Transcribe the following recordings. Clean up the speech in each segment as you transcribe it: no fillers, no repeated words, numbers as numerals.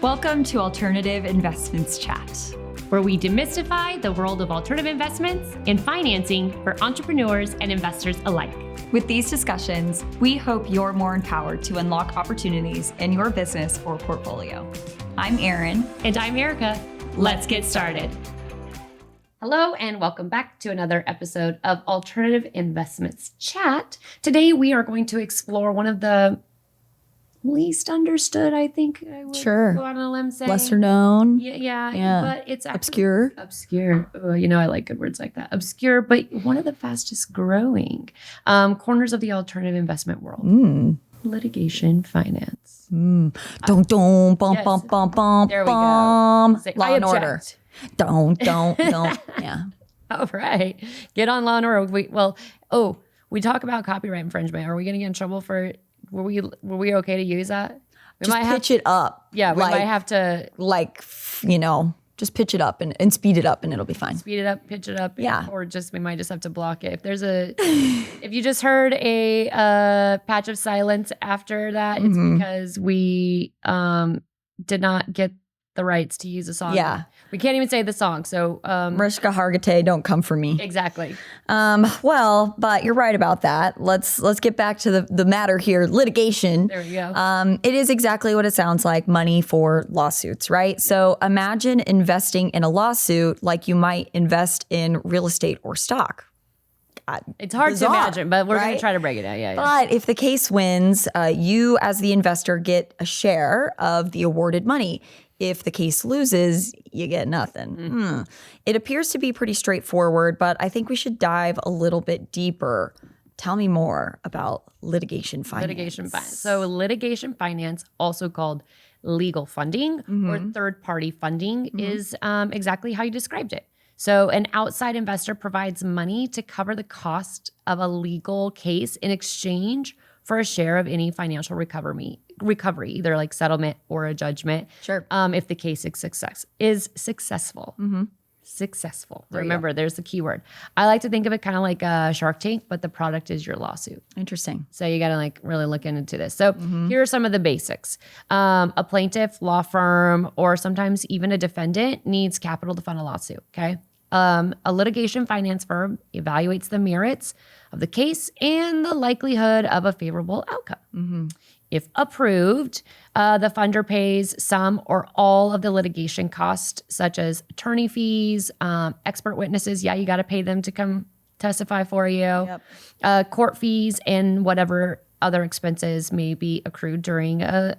Welcome to Alternative Investments Chat, where we demystify the world of alternative investments and financing for entrepreneurs and investors alike. With these discussions, we hope you're more empowered to unlock opportunities in your business or portfolio. I'm Erin. And I'm Erica. Let's get started. Hello, and welcome back to another episode of Alternative Investments Chat. Today, we are going to explore one of the least understood, I think I would go out on a limb saying. Lesser known. Yeah. But it's obscure. Obscure. Oh, I like good words like that. Obscure, but one of the fastest growing corners of the alternative investment world. Litigation finance. Dum dum bum Yes. bum bum bum. There we go. bum. Say, Law I and order. object. Don't. Yeah. All right. Get on Law and Order. We talk about copyright infringement. Are we going to get in trouble for? Were we okay to use that? Just pitch it up. Yeah, we might have to just pitch it up and speed it up and it'll be fine. speed it up, pitch it up. Yeah. Or we might just have to block it. If you just heard a patch of silence after that, it's because we did not get the rights to use a song. Yeah. We can't even say the song. So Mariska Hargitay, don't come for me. exactly. But you're right about that. Let's get back to the matter here. Litigation. There we go. It is exactly what it sounds like, money for lawsuits, right? So imagine investing in a lawsuit like you might invest in real estate or stock. It's hard bizarre, to imagine, but we're going right? to try to break it down. Yeah. But if the case wins, you as the investor get a share of the awarded money. If the case loses, you get nothing. It appears to be pretty straightforward, but I think we should dive a little bit deeper. Tell me more about litigation finance. Litigation finance. So litigation finance, also called legal funding or third-party funding, is exactly how you described it. So an outside investor provides money to cover the cost of a legal case in exchange for a share of any financial recovery, either like settlement or a judgment. Sure. If the case is successful. Successful. Remember, there's the key word. I like to think of it kind of like a Shark Tank, but the product is your lawsuit. Interesting. So you got to really look into this. So here are some of the basics. A plaintiff, law firm, or sometimes even a defendant needs capital to fund a lawsuit, okay? A litigation finance firm evaluates the merits of the case and the likelihood of a favorable outcome. If approved, the funder pays some or all of the litigation costs, such as attorney fees, expert witnesses. Yeah, you got to pay them to come testify for you. Court fees, and whatever other expenses may be accrued during a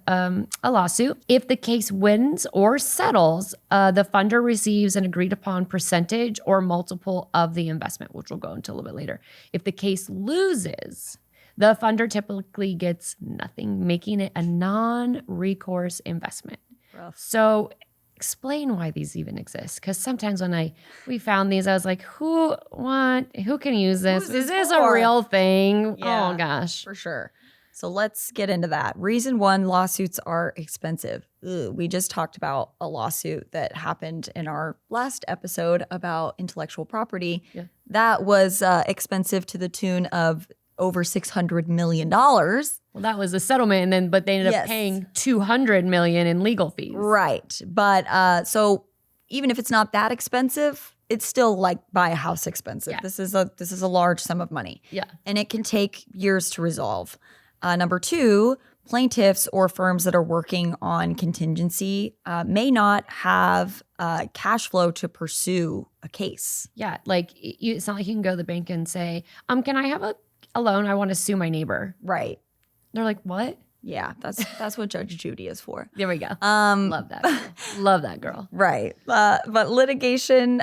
lawsuit. If the case wins or settles, the funder receives an agreed upon percentage or multiple of the investment, which we'll go into a little bit later. If the case loses, the funder typically gets nothing, making it a non-recourse investment. Rough. So explain why these even exist. Because sometimes when we found these, I was like, who can use this? Is this a real thing? Yeah. Oh gosh. For sure. So let's get into that. Reason one, lawsuits are expensive. We just talked about a lawsuit that happened in our last episode about intellectual property. Yeah. That was expensive to the tune of over $600 million. Well, that was a settlement, but they ended up Yes. paying $200 million in legal fees. Right. But so even if it's not that expensive, it's still like buy a house expensive. Yeah. This is a large sum of money. Yeah. And it can take years to resolve. Number two, plaintiffs or firms that are working on contingency may not have cash flow to pursue a case. Yeah. It's not like you can go to the bank and say, can I have a loan? I want to sue my neighbor. Right. They're like, what? Yeah, that's what Judge Judy is for. There we go. Love that girl. Love that girl. Right. But litigation,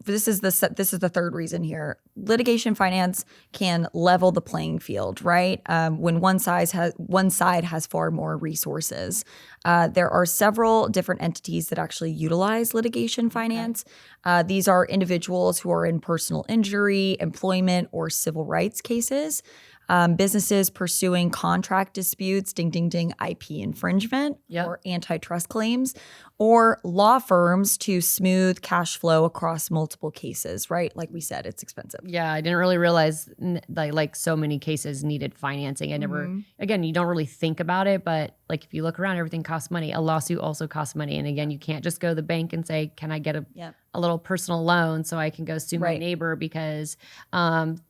this is the third reason here. Litigation finance can level the playing field, right? When one side has far more resources. There are several different entities that actually utilize litigation finance. These are individuals who are in personal injury, employment, or civil rights cases. Businesses pursuing contract disputes, ding, ding, ding, IP infringement or antitrust claims, or law firms to smooth cash flow across multiple cases, right? Like we said, it's expensive. Yeah, I didn't really realize like so many cases needed financing. I never, again, you don't really think about it, but like if you look around, everything costs money. A lawsuit also costs money. And again, you can't just go to the bank and say, can I get a little personal loan so I can go sue my neighbor because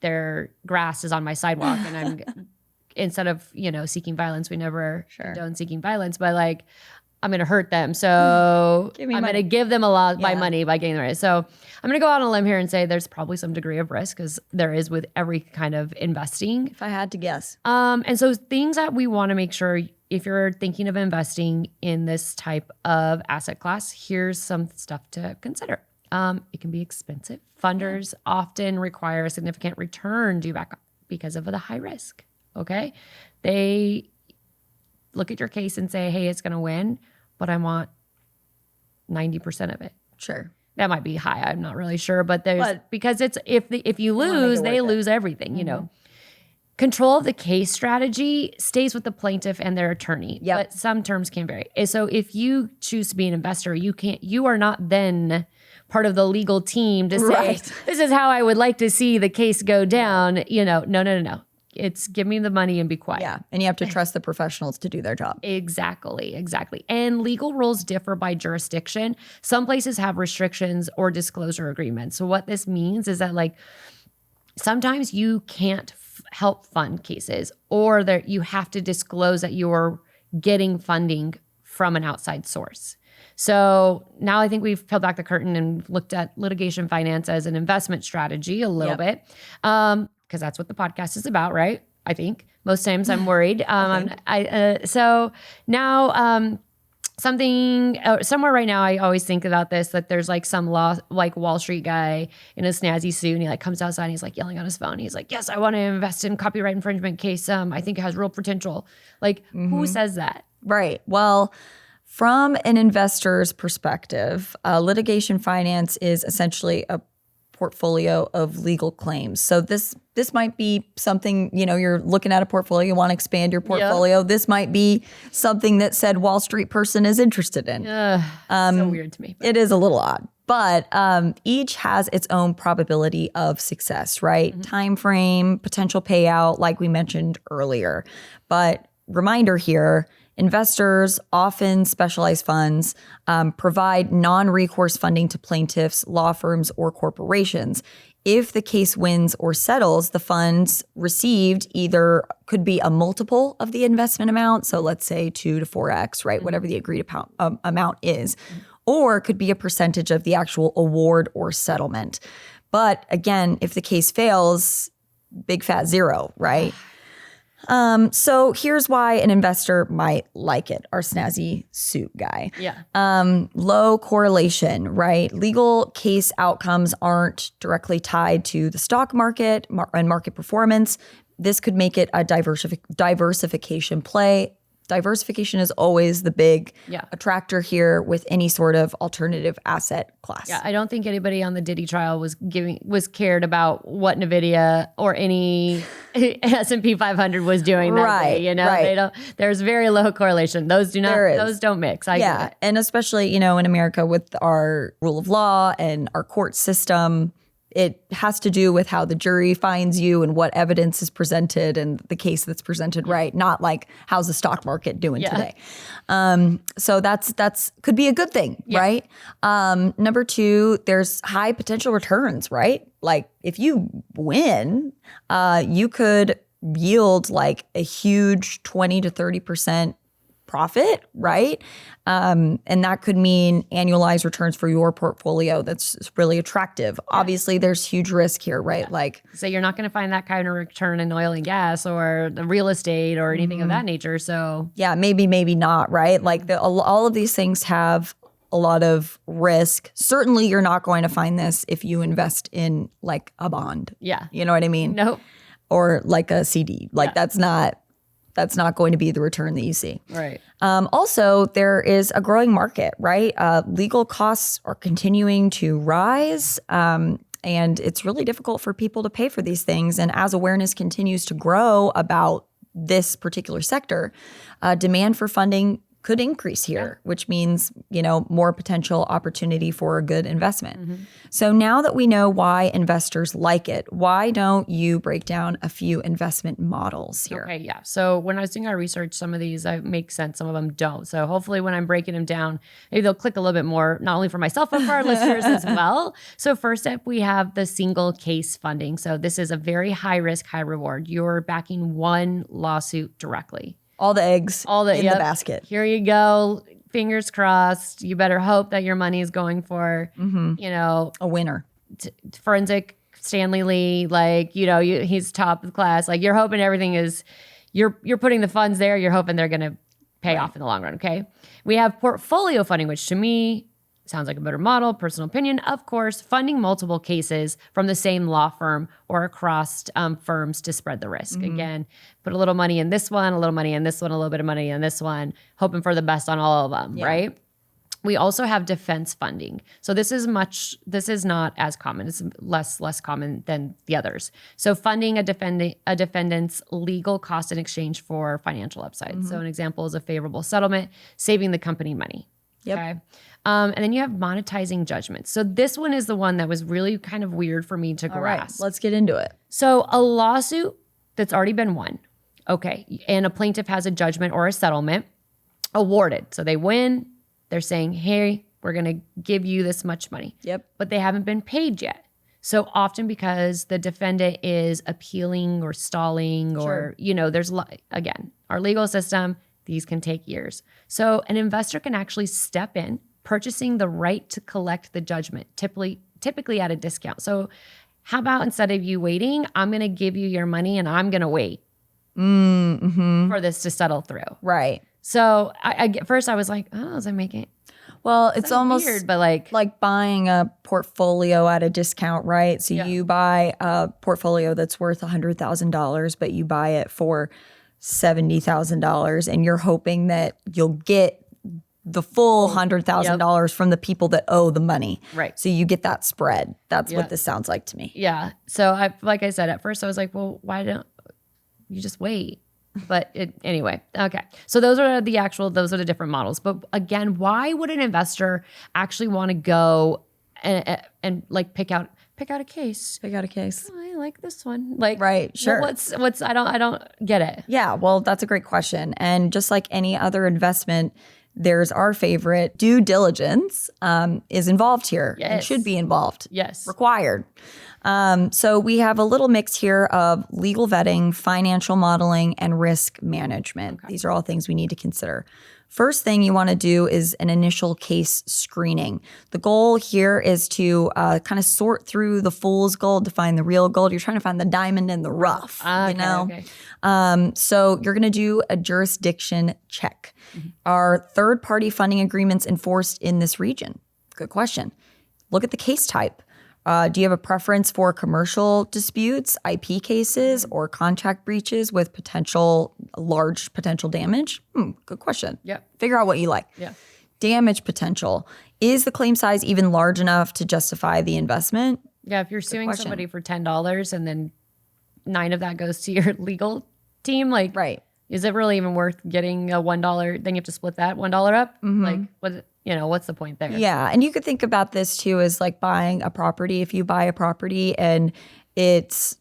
their grass is on my sidewalk and I'm instead of, seeking violence, we never condone seeking violence, but like I'm going to hurt them. So I'm going to give them a lot by money by getting the right. So I'm going to go out on a limb here and say there's probably some degree of risk because there is with every kind of investing. If I had to guess. And so things that we want to make sure if you're thinking of investing in this type of asset class, here's some stuff to consider. It can be expensive. Funders often require a significant return due back because of the high risk. Okay. They look at your case and say, hey, it's going to win, but I want 90% of it. Sure. That might be high. I'm not really sure, but because it's if you lose, they lose everything, Control of the case strategy stays with the plaintiff and their attorney, but some terms can vary. So if you choose to be an investor, you are not then part of the legal team to say, this is how I would like to see the case go down. No. It's give me the money and be quiet. Yeah. And you have to trust the professionals to do their job. Exactly. And legal rules differ by jurisdiction. Some places have restrictions or disclosure agreements. So what this means is that like sometimes you can't help fund cases or that you have to disclose that you're getting funding from an outside source. So now I think we've peeled back the curtain and looked at litigation finance as an investment strategy a little bit. Because that's what the podcast is about, right? I think most times I'm worried. So now somewhere right now I always think about this, that there's like some Wall Street guy in a snazzy suit and he like comes outside and he's like yelling on his phone. He's like, yes, I want to invest in copyright infringement case. I think it has real potential. Like who says that? Right. Well, from an investor's perspective, litigation finance is essentially a portfolio of legal claims. So this might be something, you're looking at a portfolio, you want to expand your portfolio. Yep. This might be something that said Wall Street person is interested in. So weird to me. It is a little odd, but each has its own probability of success, right? Mm-hmm. Time frame, potential payout, like we mentioned earlier. But reminder here, investors, often specialized funds, provide non-recourse funding to plaintiffs, law firms, or corporations. If the case wins or settles, the funds received either could be a multiple of the investment amount, so let's say 2 to 4x, right, whatever the agreed upon amount is, or it could be a percentage of the actual award or settlement. But again, if the case fails, big fat zero, right? So here's why an investor might like it, our snazzy suit guy. Yeah. Low correlation, right? Legal case outcomes aren't directly tied to the stock market and market performance. This could make it a diversification play. Diversification is always the big attractor here with any sort of alternative asset class. Yeah, I don't think anybody on the Diddy trial was cared about what NVIDIA or any S&P 500 was doing that day. They don't. There's very low correlation. Those don't mix. I get it. And especially in America with our rule of law and our court system. It has to do with how the jury finds you and what evidence is presented and the case that's presented, right? Not like how's the stock market doing today. So that's could be a good thing, right? Number 2, there's high potential returns, right? Like if you win, you could yield like a huge 20 to 30% profit, right? And that could mean annualized returns for your portfolio that's really attractive. Obviously, there's huge risk here, right? Like, so you're not going to find that kind of return in oil and gas or the real estate or anything of that nature. So yeah, maybe not, right? Like all of these things have a lot of risk. Certainly, you're not going to find this if you invest in like a bond. Yeah. You know what I mean? Nope. Or like a CD. Like that's not going to be the return that you see. Right. Also, there is a growing market, right? Legal costs are continuing to rise, and it's really difficult for people to pay for these things. And as awareness continues to grow about this particular sector, demand for funding could increase here, which means, more potential opportunity for a good investment. So now that we know why investors like it, why don't you break down a few investment models here? Okay, yeah. So when I was doing our research, some of these make sense, some of them don't. So hopefully when I'm breaking them down, maybe they'll click a little bit more, not only for myself, but for our listeners as well. So first up, we have the single case funding. So this is a very high risk, high reward. You're backing one lawsuit directly. All the eggs in the basket. Here you go. Fingers crossed. You better hope that your money is going for, A winner. Forensic Stanley Lee. He's top of the class. Like you're hoping everything is, you're putting the funds there. You're hoping they're going to pay off in the long run. Okay. We have portfolio funding, which to me sounds like a better model, personal opinion. Of course, funding multiple cases from the same law firm or across firms to spread the risk. Again, put a little money in this one, a little money in this one, a little bit of money in this one, hoping for the best on all of them, right? We also have defense funding. So this is not as common. It's less common than the others. So funding a defendant's legal cost in exchange for financial upside. So an example is a favorable settlement, saving the company money. Yep. Okay. And then you have monetizing judgments. So this one is the one that was really kind of weird for me to grasp. All right, let's get into it. So a lawsuit that's already been won, okay, and a plaintiff has a judgment or a settlement awarded. So they win. They're saying, hey, we're going to give you this much money. Yep. But they haven't been paid yet. So often because the defendant is appealing or stalling or, there's, again, our legal system, these can take years. So an investor can actually step in, purchasing the right to collect the judgment, typically at a discount. So how about instead of you waiting, I'm going to give you your money and I'm going to wait for this to settle through. Right. So at first I was like, oh, is I making it? Well, it's almost weird, but like buying a portfolio at a discount, right? So you buy a portfolio that's worth $100,000, but you buy it for $70,000 and you're hoping that you'll get the full $100,000 from the people that owe the money. Right. So you get that spread. That's what this sounds like to me. Yeah. So like I said, at first I was like, well, why don't you just wait? But anyway, okay. So those are the different models. But again, why would an investor actually want to go and like pick out a case? Pick out a case. Oh, I like this one. Like, right, sure. Well, what's I don't get it. Yeah, well, that's a great question. And just like any other investment, there's our favorite due diligence is involved here and should be involved. Yes. Required. So we have a little mix here of legal vetting, financial modeling, and risk management. Okay. These are all things we need to consider. First thing you want to do is an initial case screening. The goal here is to kind of sort through the fool's gold to find the real gold. You're trying to find the diamond in the rough, Okay. So you're going to do a jurisdiction check. Mm-hmm. Are third-party funding agreements enforced in this region? Good question. Look at the case type. Do you have a preference for commercial disputes, IP cases, or contract breaches with large potential damage? Good question. Yeah. Figure out what you like. Yeah. Damage potential. Is the claim size even large enough to justify the investment? Yeah, if you're suing somebody for $10 and then 9 of that goes to your legal team, like, right. Is it really even worth getting a $1? Then you have to split that $1 up? Mm-hmm. Like, what's the point there? Yeah. And you could think about this too as like buying a property. If you buy a property and it's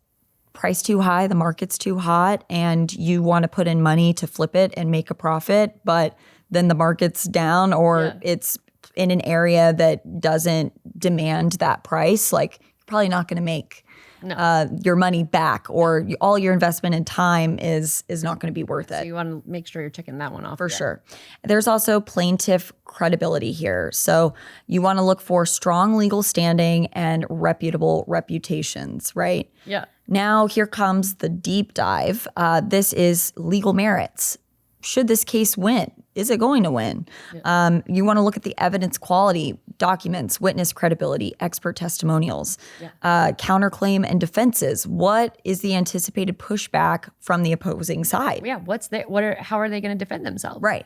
priced too high, the market's too hot, and you want to put in money to flip it and make a profit, but then the market's down or it's in an area that doesn't demand that price, like you're probably not going to make your money back, or all your investment in time is not going to be worth it. So you want to make sure you're checking that one off. For sure. There's also plaintiff credibility here. So you want to look for strong legal standing and reputable reputations, right? Yeah. Now here comes the deep dive. This is legal merits. Should this case win? Is it going to win? Yeah. You want to look at the evidence quality, documents, witness credibility, expert testimonials, counterclaim and defenses. What is the anticipated pushback from the opposing side? Yeah, how are they going to defend themselves? Right.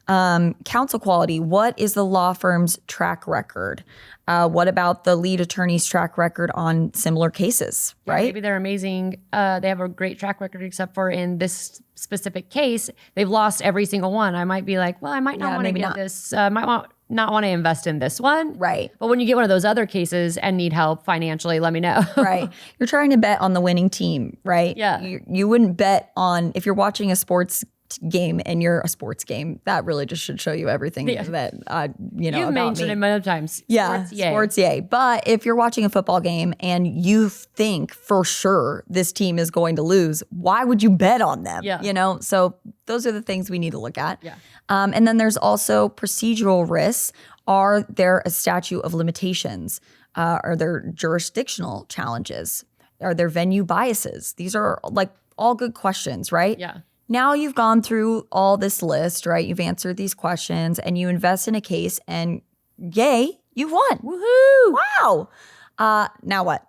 Counsel quality. What is the law firm's track record? What about the lead attorney's track record on similar cases, right? Maybe they're amazing. They have a great track record, except for in this specific case, they've lost every single one. I might might be like, well, I might not Yeah, want to maybe get not. this. Not want to invest in this one. Right. But when you get one of those other cases and need help financially, let me know. Right. You're trying to bet on the winning team, right? Yeah. You wouldn't bet on, if you're watching a sports game and you're a sports game, that really just should show you everything that, You've about mentioned me. it many times. Yeah, sports, yay. But if you're watching a football game and you think for sure this team is going to lose, why would you bet on them? Yeah. So those are the things we need to look at. Yeah. And then there's also procedural risks. Are there a statute of limitations? Are there jurisdictional challenges? Are there venue biases? These are like all good questions, right? Yeah. Now you've gone through all this list, right? You've answered these questions and you invest in a case and yay, you won. Woohoo! Wow. Now what?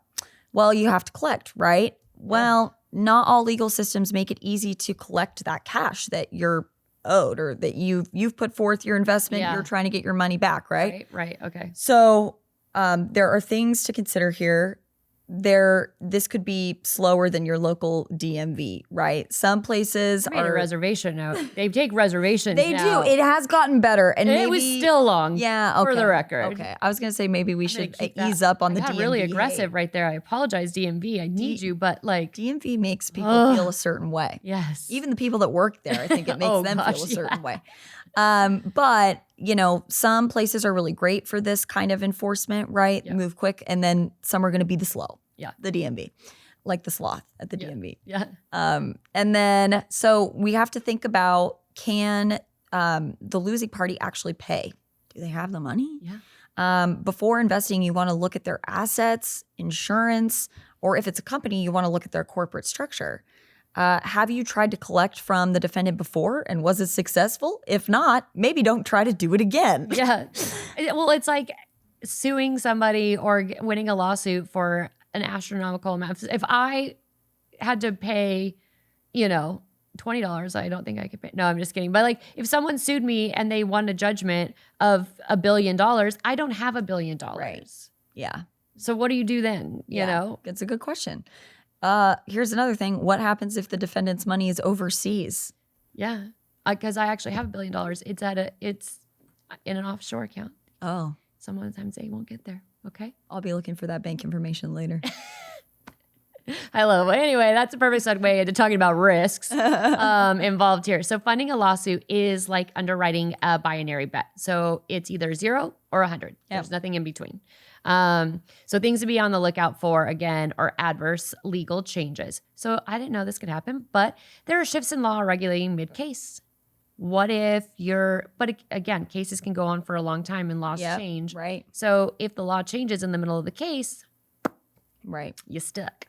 Well, you have to collect, right? Well, not all legal systems make it easy to collect that cash that you're owed or that you've put forth your investment. Yeah. You're trying to get your money back, right? Right. Okay. So there are things to consider here. This could be slower than your local DMV, right? Some places I made a are reservation note. They take reservations. They now. do. It has gotten better, and It maybe was still long. Yeah, okay. For the record. Okay, I was gonna say maybe we should keep that. ease up on I the got DMV. really hate. aggressive right there. I apologize, DMV. I need you, but like, DMV makes people feel a certain way. yes. Even the people that work there, I think it makes them gosh, feel a certain way. But some places are really great for this kind of enforcement, right? Yeah. Move quick, and then some are going to be the slow. Yeah. The DMV, like the sloth at the DMV. Yeah. And then so we have to think about, can the losing party actually pay? Do they have the money? Yeah. Before investing, you want to look at their assets, insurance, or if it's a company, you want to look at their corporate structure. Have you tried to collect from the defendant before, and was it successful? If not, maybe don't try to do it again. Yeah. Well, it's like suing somebody or winning a lawsuit for an astronomical amount. If I had to pay, $20, I don't think I could pay. No, I'm just kidding. But like, if someone sued me and they won a judgment of $1 billion, I don't have $1 billion. Right. Yeah. So what do you do then? You know? It's a good question. Here's another thing. What happens if the defendant's money is overseas? Yeah. Because I actually have $1 billion. It's in an offshore account. Oh, Sometimes they won't get there. Okay. I'll be looking for that bank information later. I love it. Anyway, that's a perfect segue into talking about risks involved here. So funding a lawsuit is like underwriting a binary bet. So it's either 0 or 100. There's nothing in between. So things to be on the lookout for, again, are adverse legal changes. So I didn't know this could happen, but there are shifts in law regulating mid-case. What if but again, cases can go on for a long time and laws change. Right. So if the law changes in the middle of the case, Right. you're stuck.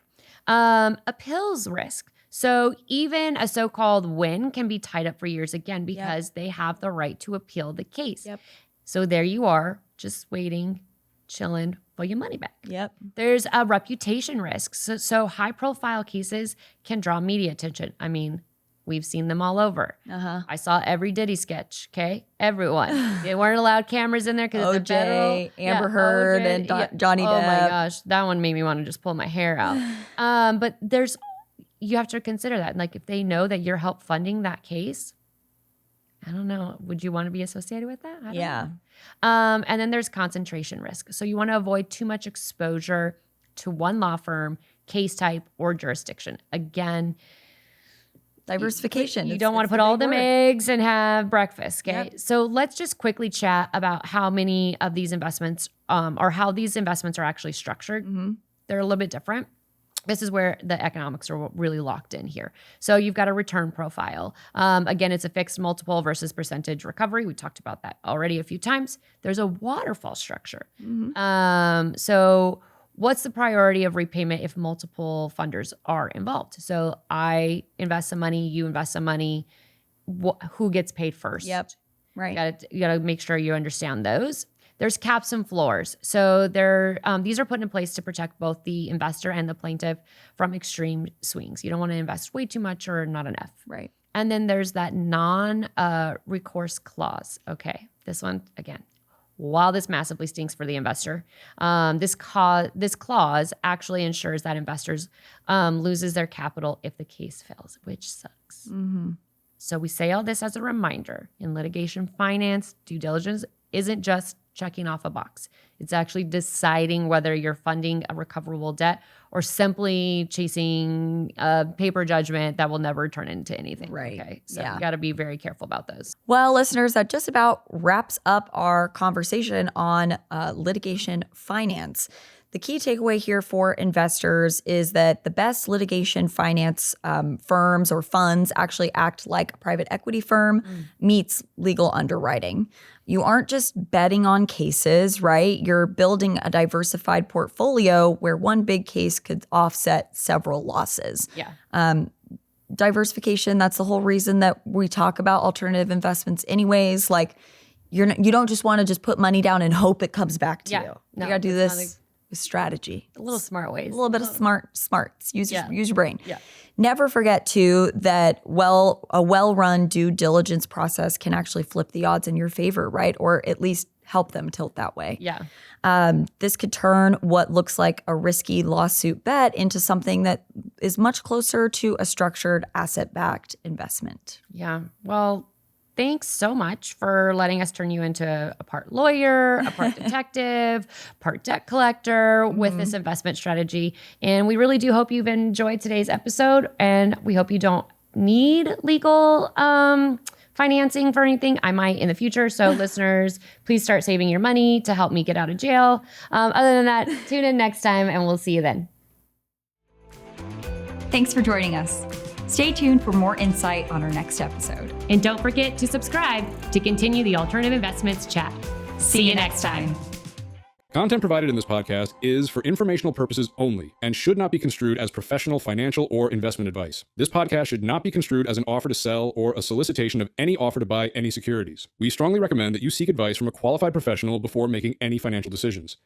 Appeals risk. So even a so-called win can be tied up for years again because they have the right to appeal the case. Yep. So there you are, just waiting, chilling for your money back. Yep. There's a reputation risk. So high-profile cases can draw media attention. I mean, we've seen them all over. I saw every Diddy sketch, okay? Everyone. They weren't allowed cameras in there because it's OJ, Amber Heard, and Johnny Depp. Oh my gosh, that one made me want to just pull my hair out. But you have to consider that. Like if they know that you're help funding that case, I don't know, would you want to be associated with that? I don't know. And then there's concentration risk. So you want to avoid too much exposure to one law firm, case type, or jurisdiction. Again, Diversification. You don't want to put all them eggs and have breakfast, okay? Yep. So let's just quickly chat about how many of these investments or how these investments are actually structured. Mm-hmm. They're a little bit different. This is where the economics are really locked in here. So you've got a return profile. Again, it's a fixed multiple versus percentage recovery. We talked about that already a few times. There's a waterfall structure. Mm-hmm. So what's the priority of repayment if multiple funders are involved? So I invest some money, you invest some money. Who gets paid first? Yep. Right. You got to make sure you understand those. There's caps and floors. So these are put in place to protect both the investor and the plaintiff from extreme swings. You don't want to invest way too much or not enough. Right. And then there's that non-recourse clause. Okay, this one, again, while this massively stinks for the investor, this clause actually ensures that investors loses their capital if the case fails, which sucks. Mm-hmm. So we say all this as a reminder. In litigation finance, due diligence isn't just checking off a box. It's actually deciding whether you're funding a recoverable debt or simply chasing a paper judgment that will never turn into anything. Right. Okay. So Yeah. you got to be very careful about those. Well, listeners, that just about wraps up our conversation on litigation finance. The key takeaway here for investors is that the best litigation finance firms or funds actually act like a private equity firm meets legal underwriting. You aren't just betting on cases, right? You're building a diversified portfolio where one big case could offset several losses. Yeah. Diversification, that's the whole reason that we talk about alternative investments anyways. Like you don't just want to just put money down and hope it comes back to you. No, You got to do that's this with strategy. A little smart ways. A little bit of smarts. Use your brain. Yeah. Never forget too that a well-run due diligence process can actually flip the odds in your favor, right? Or at least help them tilt that way. Yeah. This could turn what looks like a risky lawsuit bet into something that is much closer to a structured asset-backed investment. Yeah. Well, thanks so much for letting us turn you into a part lawyer, a part detective, part debt collector with this investment strategy. And we really do hope you've enjoyed today's episode. And we hope you don't need legal financing for anything. I might in the future. So listeners, please start saving your money to help me get out of jail. Other than that, tune in next time and we'll see you then. Thanks for joining us. Stay tuned for more insight on our next episode. And don't forget to subscribe to continue the Alternative Investments chat. See you next time. Content provided in this podcast is for informational purposes only and should not be construed as professional, financial, or investment advice. This podcast should not be construed as an offer to sell or a solicitation of any offer to buy any securities. We strongly recommend that you seek advice from a qualified professional before making any financial decisions.